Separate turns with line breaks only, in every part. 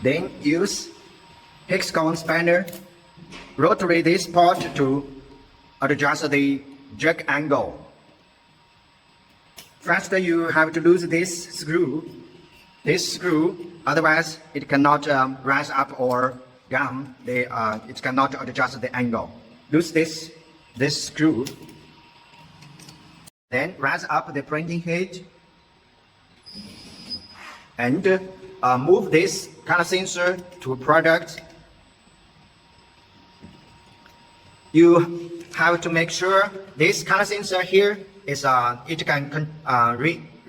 Then use hexagon spanner, rotate this part to adjust the jack angle. First, you have to lose this screw, otherwise it cannot rise up or down. It cannot adjust the angle. Lose this screw. Then raise up the printing head and move this color sensor to product. You have to make sure this color sensor here is it can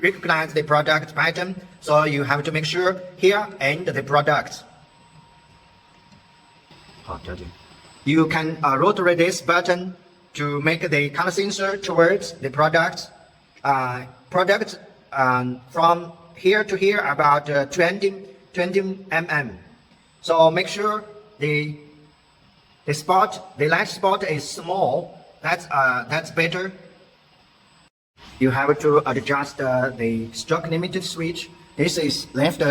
recognize the product pattern. So you have to make sure here and the product. You can rotate this button to make the color sensor towards the product. From here to here about 20 mm. So make sure the light spot is small. That's better. You have to adjust the stroke limit switch. This is left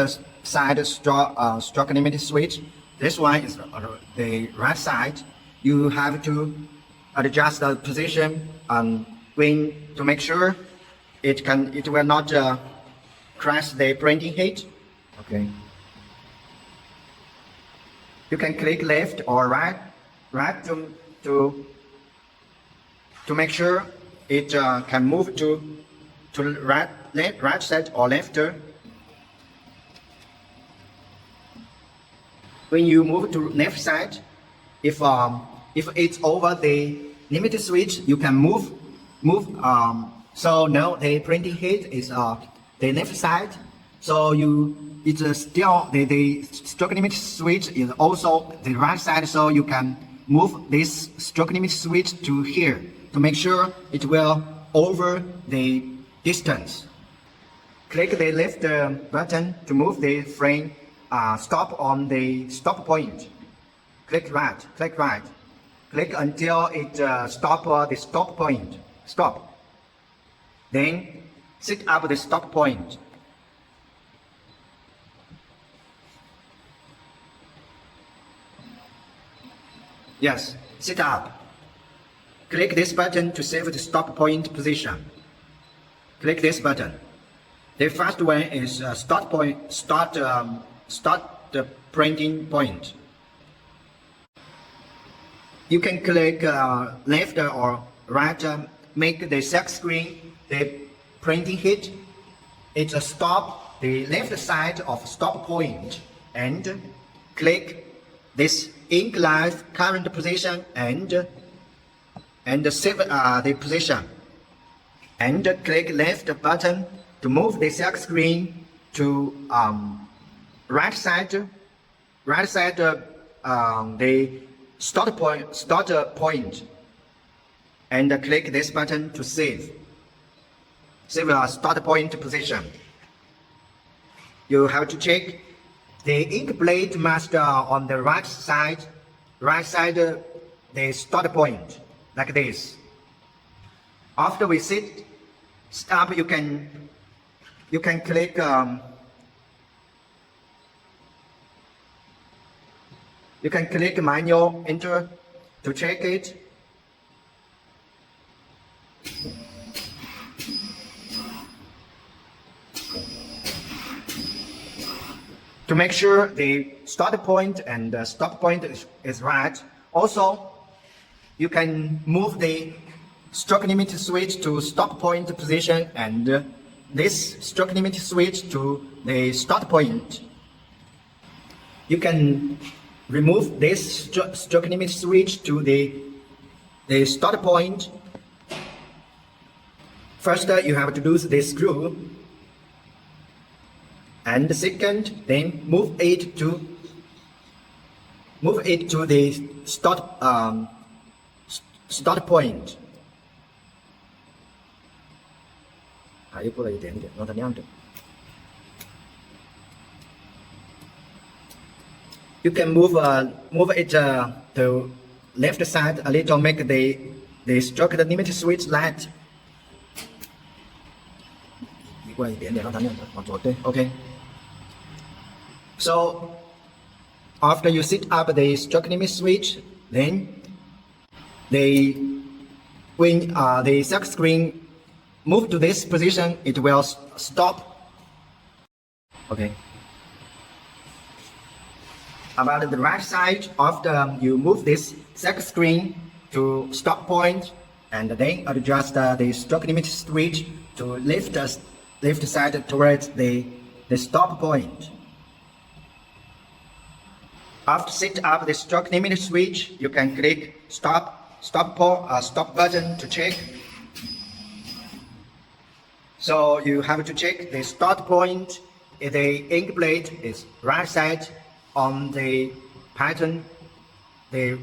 side stroke limit switch. This one is the right side. You have to adjust the position to make sure it will not crash the printing head. Okay. You can click left or right to make sure it can move to right side or left. When you move to left side, if it's over the limit switch, you can move. So now the printing head is the left side. So it's still the stroke limit switch is also the right side. So you can move this stroke limit switch to here to make sure it will over the distance. Click the left button to move the frame. Stop on the stop point. Click right. Click until it stop the stop point. Stop. Then set up the stop point. Yes, set up. Click this button to save the stop point position. Click this button. The first one is start point. Start the printing point. You can click left or right, make the silk screen the printing head. It's a stop the left side of stop point and click this ink life current position and save the position. And click left button to move the silk screen to right side the start point and click this button to save a start point position. You have to check the ink blade must on the right side the start point like this. After we stop, you can click you can click manual enter to check it. To make sure the start point and the stop point is right. Also, you can move the stroke limit switch to stop point position and this stroke limit switch to the start point. You can remove this stroke limit switch to the start point. First, you have to lose this screw. And second, then move it to the start point. 还又过了一点点，让它亮着。You can move it to left side a little, make the stroke limit switch light. 移过来一点点，让它亮着，往左对 ，OK. So After you set up the stroke limit switch, then when the circuit screen move to this position, it will stop. Okay. About the right side, after you move this circuit screen to stop point, and then adjust the stroke limit switch to left side towards the stop point. After set up the stroke limit switch, you can click stop button to check. So you have to check the start point. The ink blade is right side on the pattern, the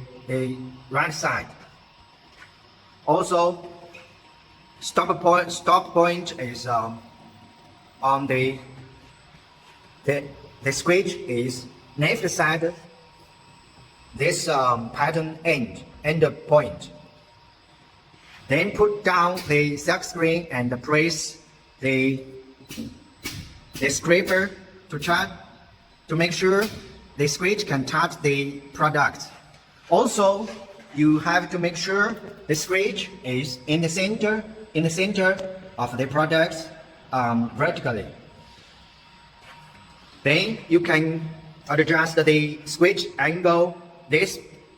right side. Also, stop point is on the switch is left side. This pattern end point. Then put down the circuit screen and press the scraper to make sure the switch can touch the product. Also, you have to make sure the switch is in the center of the product vertically. Then you can adjust the switch angle.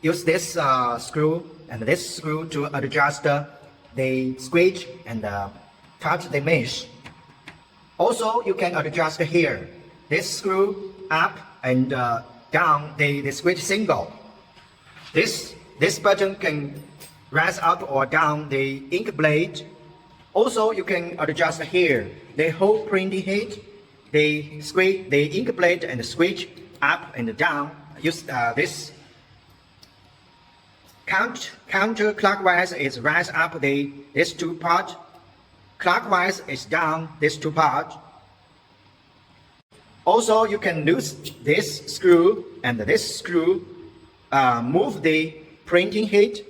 Use this screw and this screw to adjust the switch and touch the mesh. Also, you can adjust here. This screw up and down the switch single. This button can raise up or down the ink blade. Also, you can adjust here the whole printing head, the ink blade and the switch up and down. Use this counterclockwise is raise up this two part. Clockwise is down this two part. Also, you can lose this screw and this screw. Move the printing head.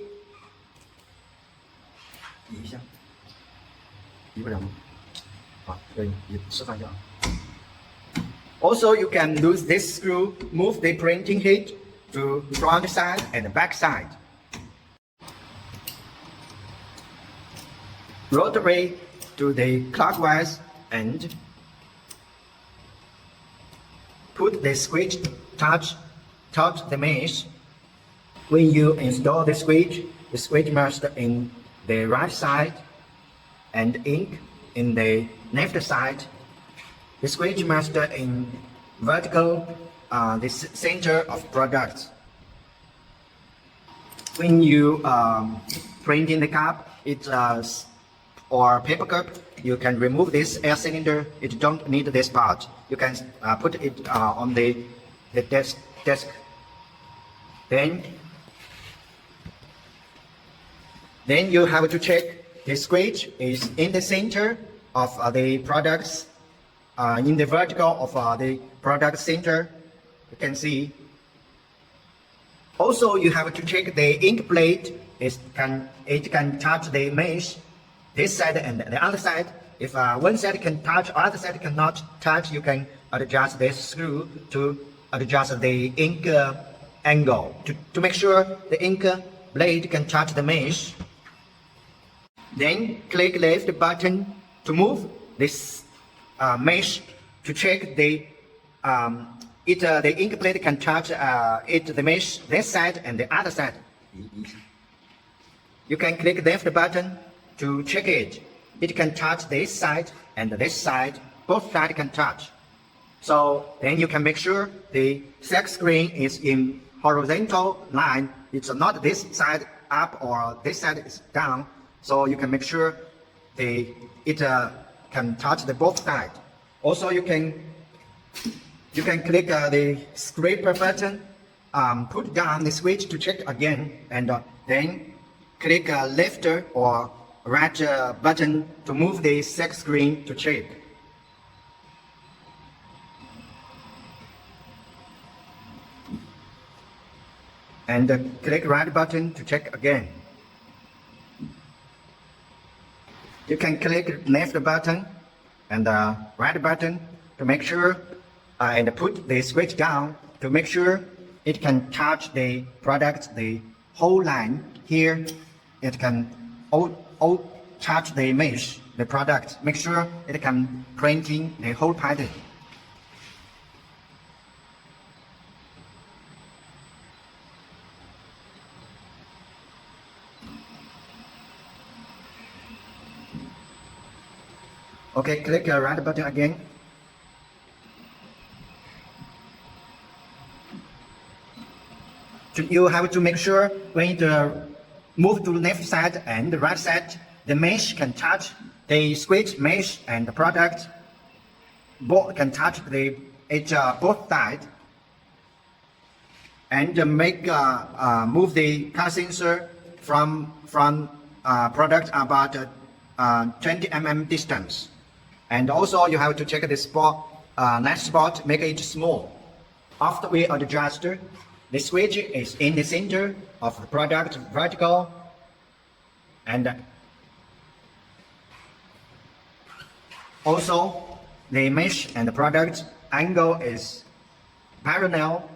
Also, you can lose this screw. Move the printing head to front side and back side. Rotary to the clockwise and put the switch touch the mesh. When you install the switch must in the right side and ink in the left side. The switch must in vertical the center of product. When you print in the cup, or paper cup, you can remove this air cylinder. It don't need this part. You can put it on the desk. Then you have to check the switch is in the center of the products, in the vertical of the product center. You can see. Also, you have to check the ink blade. It can touch the mesh, this side and the other side. If one side can touch, other side cannot touch, you can adjust this screw to adjust the ink angle to make sure the ink blade can touch the mesh. Then click left button to move this mesh to check the ink blade can touch the mesh this side and the other side. You can click left button to check it. It can touch this side and this side. Both sides can touch. So then you can make sure the circuit screen is in horizontal line. It's not this side up or this side is down. So you can make sure it can touch the both sides. Also, you can click the scraper button, put down the switch to check again, and then click left or right button to move the circuit screen to check. And click right button to check again. You can click left button and right button to make sure and put the switch down to make sure it can touch the product, the whole line. Here, it can all touch the mesh, the product. Make sure it can printing the whole pattern. Okay, click the right button again. You have to make sure when you move to the left side and the right side, the mesh can touch the squid mesh and the product. Both can touch the both sides. And move the color sensor from product about 20 mm distance. And also you have to check the spot, nice spot, make it small. After we adjust, the switch is in the center of the product, vertical, and also the mesh and the product angle is parallel